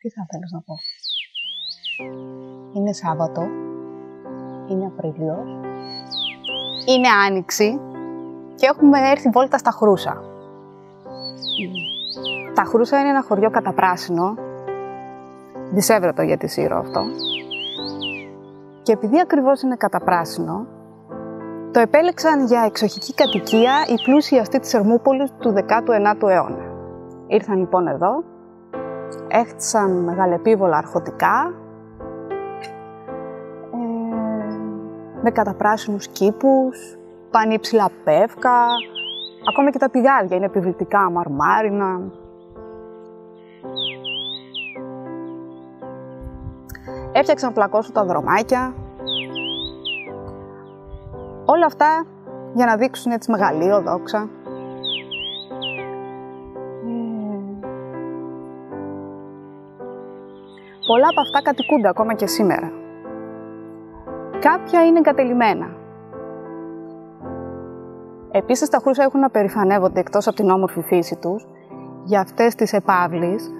Τι θα θέλεις να πω? Είναι Σάββατο, είναι Απρίλιος, είναι Άνοιξη και έχουμε έρθει βόλτα στα Χρούσα. Τα Χρούσα είναι ένα χωριό καταπράσινο, δισεύρετο για τη Σύρο αυτό. Και επειδή ακριβώς είναι καταπράσινο, το επέλεξαν για εξοχική κατοικία οι πλούσιοι αστεί της Ερμούπολης του 19ου αιώνα. Ήρθαν λοιπόν εδώ, έχτισαν μεγαλεπίβολα αρχοντικά, με καταπράσινους κήπους, πανύψηλα πεύκα, ακόμα και τα πηγάδια είναι επιβλητικά, μαρμάρινα. Έφτιαξαν πλακώσουν τα δρομάκια. Όλα αυτά για να δείξουν έτσι μεγαλείο, δόξα. Πολλά από αυτά κατοικούνται ακόμα και σήμερα. Κάποια είναι εγκατελειμμένα. Επίσης τα Χρούσα έχουν να περηφανεύονται, εκτός από την όμορφη φύση τους, για αυτές τις επαύλεις,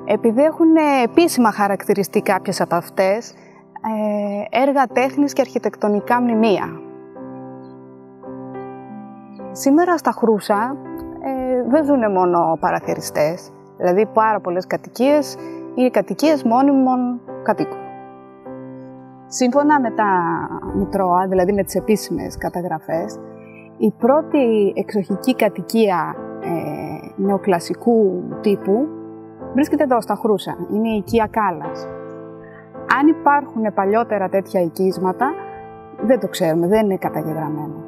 επειδή έχουν επίσημα χαρακτηριστεί κάποιες από αυτές έργα τέχνης και αρχιτεκτονικά μνημεία. Σήμερα στα Χρούσα δεν ζουν μόνο παραθεριστές, δηλαδή πάρα πολλές κατοικίες είναι κατοικίες μόνιμων κατοίκων. Σύμφωνα με τα Μητρώα, δηλαδή με τις επίσημες καταγραφές, η πρώτη εξοχική κατοικία νεοκλασικού τύπου βρίσκεται εδώ στα Χρούσα, είναι η οικία Κάλλας. Αν υπάρχουν παλιότερα τέτοια οικίσματα, δεν το ξέρουμε, δεν είναι καταγεγραμμένο.